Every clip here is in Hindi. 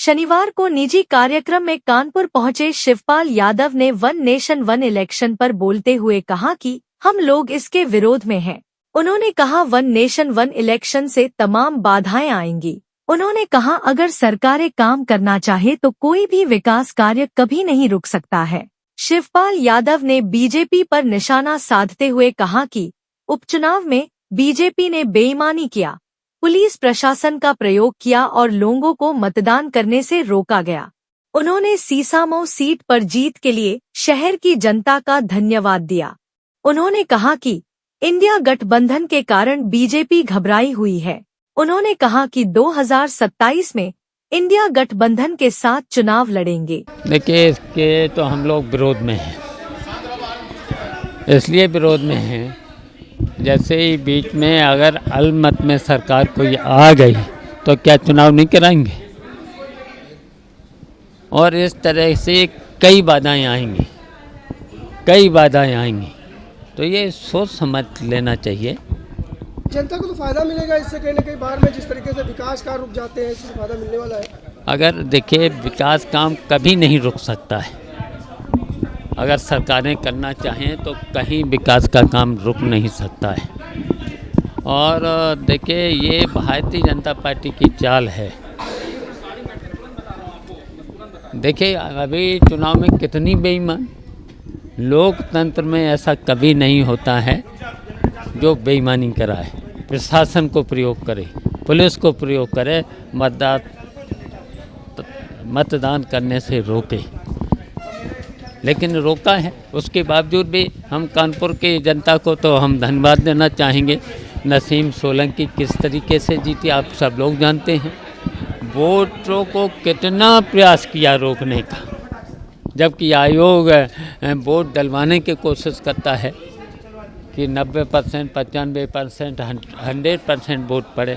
शनिवार को निजी कार्यक्रम में कानपुर पहुंचे शिवपाल यादव ने वन नेशन वन इलेक्शन पर बोलते हुए कहा कि हम लोग इसके विरोध में हैं। उन्होंने कहा वन नेशन वन इलेक्शन से तमाम बाधाएं आएंगी। उन्होंने कहा अगर सरकारें काम करना चाहे तो कोई भी विकास कार्य कभी नहीं रुक सकता है। शिवपाल यादव ने बीजेपी पर निशाना साधते हुए कहा कि उपचुनाव में बीजेपी ने बेईमानी किया, पुलिस प्रशासन का प्रयोग किया और लोगों को मतदान करने से रोका गया। उन्होंने सीसामऊ सीट पर जीत के लिए शहर की जनता का धन्यवाद दिया। उन्होंने कहा कि इंडिया गठबंधन के कारण बीजेपी घबराई हुई है। उन्होंने कहा कि 2027 में इंडिया गठबंधन के साथ चुनाव लड़ेंगे। देखिए, इसके तो हम लोग विरोध में हैं। इसलिए विरोध में हैं, जैसे ही बीच में अगर अलमत में सरकार कोई आ गई तो क्या चुनाव नहीं कराएंगे? और इस तरह से कई बाधाएं आएंगी, तो ये सोच समझ लेना चाहिए। जनता को तो फायदा मिलेगा इससे, कहीं ना कहीं बाहर में जिस तरीके से विकास कार्य रुक जाते हैं, इससे फायदा मिलने वाला है। अगर देखिए, विकास काम कभी नहीं रुक सकता है। अगर सरकारें करना चाहें तो कहीं विकास का काम रुक नहीं सकता है। और देखिए, ये भारतीय जनता पार्टी की चाल है। देखिए, अभी चुनाव में कितनी बेईमान, लोकतंत्र में ऐसा कभी नहीं होता है जो बेईमानी कराए, प्रशासन को प्रयोग करे, पुलिस को प्रयोग करे, मतदान करने से रोके। लेकिन रोका है, उसके बावजूद भी हम कानपुर की जनता को तो हम धन्यवाद देना चाहेंगे। नसीम सोलंकी किस तरीके से जीती आप सब लोग जानते हैं। वोटरों को कितना प्रयास किया रोकने का, जबकि आयोग वोट डलवाने की कोशिश करता है कि 90%, 95%, 100% वोट पड़े।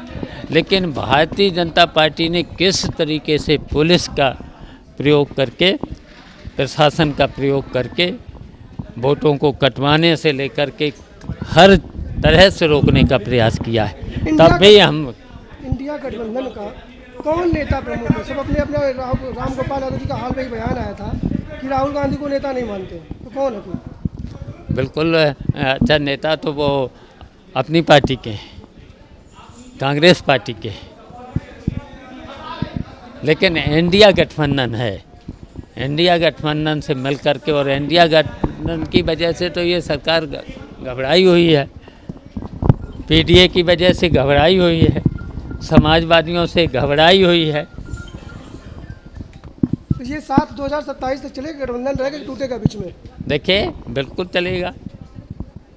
लेकिन भारतीय जनता पार्टी ने किस तरीके से पुलिस का प्रयोग करके, प्रशासन का प्रयोग करके वोटों को कटवाने से लेकर के हर तरह से रोकने का प्रयास किया है। तब भी हम इंडिया गठबंधन का कौन नेता प्रमुख है? सब अपने अपने राम गोपाल यादव जी का हाल में एक बयान आया था कि राहुल गांधी को नेता नहीं मानते, तो कौन है कोई? बिल्कुल अच्छा नेता तो वो अपनी पार्टी के हैं, कांग्रेस पार्टी के हैं। लेकिन इंडिया गठबंधन है, इंडिया गठबंधन से मिल करके, और इंडिया गठबंधन की वजह से तो ये सरकार घबराई हुई है, पीडीए की वजह से घबराई हुई है, समाजवादियों से घबराई हुई है। तो ये साथ 2027 तक चलेगा गठबंधन, रहेगा कि टूटेगा बीच में? देखिए, बिल्कुल चलेगा,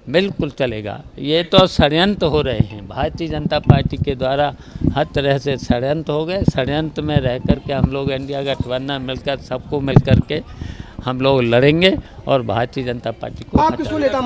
बिल्कुल चलेगा। ये तो षड्यंत्र हो रहे हैं, भारतीय जनता पार्टी के द्वारा हर तरह से षड्यंत्र हो गए। षड्यंत्र में रह कर के हम लोग इंडिया गठबंधन मिलकर, सबको मिलकर के हम लोग लड़ेंगे और भारतीय जनता पार्टी को आप किसको नेता